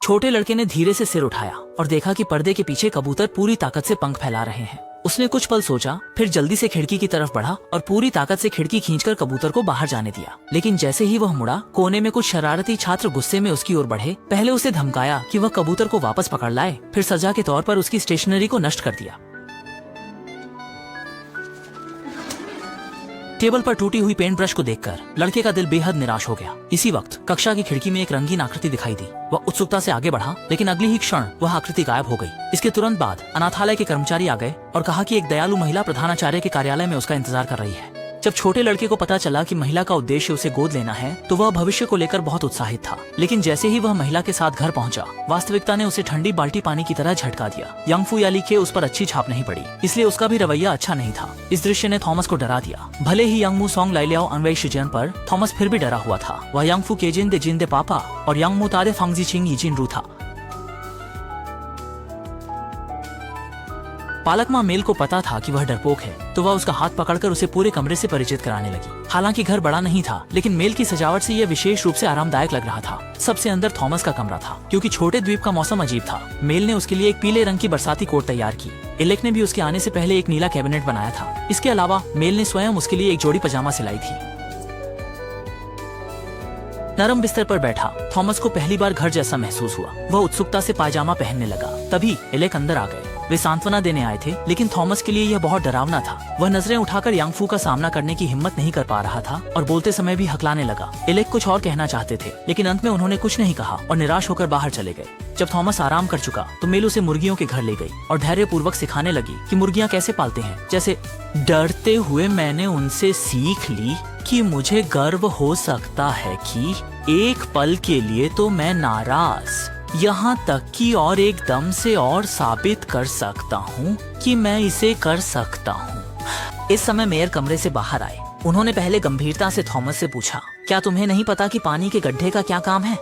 छोटे लड़के ने धीरे से सिर उठाया और देखा कि पर्दे के पीछे कबूतर पूरी ताकत से पंख फैला रहे हैं। उसने कुछ पल सोचा, फिर जल्दी से खिड़की की तरफ बढ़ा और पूरी ताकत से खिड़की खींचकर कबूतर को बाहर जाने दिया। लेकिन जैसे ही वह मुड़ा, कोने में कुछ शरारती छात्र गुस्से में उसकी ओर बढ़े। पहले उसे धमकाया कि वह कबूतर को वापस पकड़ लाए, फिर सजा के तौर पर उसकी स्टेशनरी को नष्ट कर दिया। टेबल पर टूटी हुई पेंट ब्रश को देखकर लड़के का दिल बेहद निराश हो गया। इसी वक्त कक्षा की खिड़की में एक रंगीन आकृति दिखाई दी। वह उत्सुकता से आगे बढ़ा, लेकिन अगली ही क्षण वह आकृति गायब हो गई। इसके तुरंत बाद अनाथालय के कर्मचारी आ गए और कहा कि एक दयालु महिला प्रधानाचार्य के कार्यालय में उसका इंतजार कर रही है। जब छोटे लड़के को पता चला कि महिला का उद्देश्य उसे गोद लेना है, तो वह भविष्य को लेकर बहुत उत्साहित था। लेकिन जैसे ही वह महिला के साथ घर पहुंचा, वास्तविकता ने उसे ठंडी बाल्टी पानी की तरह झटका दिया। यांगफू याली के उस पर अच्छी छाप नहीं पड़ी, इसलिए उसका भी रवैया अच्छा नहीं था। इस दृश्य ने थॉमस को डरा दिया। भले ही यांगमू सॉन्ग लाइलियाओ अनवै शिजन पर थॉमस फिर भी डरा हुआ था। वह यांगफू के जिन दे पापा और यांगमू तादे फांगजी चिंग यिजिन रू था। पालक माँ मेल को पता था कि वह डरपोक है, तो वह उसका हाथ पकड़कर उसे पूरे कमरे से परिचित कराने लगी। हालांकि घर बड़ा नहीं था, लेकिन मेल की सजावट से यह विशेष रूप से आरामदायक लग रहा था। सबसे अंदर थॉमस का कमरा था, क्योंकि छोटे द्वीप का मौसम अजीब था। मेल ने उसके लिए एक पीले रंग की बरसाती कोट तैयार की। एलेक ने भी उसके आने से पहले एक नीला कैबिनेट बनाया था। इसके अलावा मेल ने स्वयं उसके लिए एक जोड़ी पजामा सिलाई थी। नरम बिस्तर पर बैठा थॉमस को पहली बार घर जैसा महसूस हुआ। वह उत्सुकता से पायजामा पहनने लगा। तभी एलेक अंदर आ गए। वे सांत्वना देने आए थे, लेकिन थॉमस के लिए यह बहुत डरावना था। वह नजरें उठाकर यांगफू का सामना करने की हिम्मत नहीं कर पा रहा था और बोलते समय भी हकलाने लगा। एलेक कुछ और कहना चाहते थे, लेकिन अंत में उन्होंने कुछ नहीं कहा और निराश होकर बाहर चले गए। जब थॉमस आराम कर चुका, तो मेल उसे मुर्गियों के घर ले गई और धैर्यपूर्वक सिखाने लगी कि मुर्गियां कैसे पालते हैं। जैसे डरते हुए मैंने उनसे सीख ली कि मुझे गर्व हो सकता है कि एक पल के लिए तो मैं नाराज, यहाँ तक कि और एकदम से और साबित कर सकता हूँ कि मैं इसे कर सकता हूँ। इस समय मेयर कमरे से बाहर आए। उन्होंने पहले गंभीरता से थॉमस से पूछा, क्या तुम्हें नहीं पता कि पानी के गड्ढे का क्या काम है?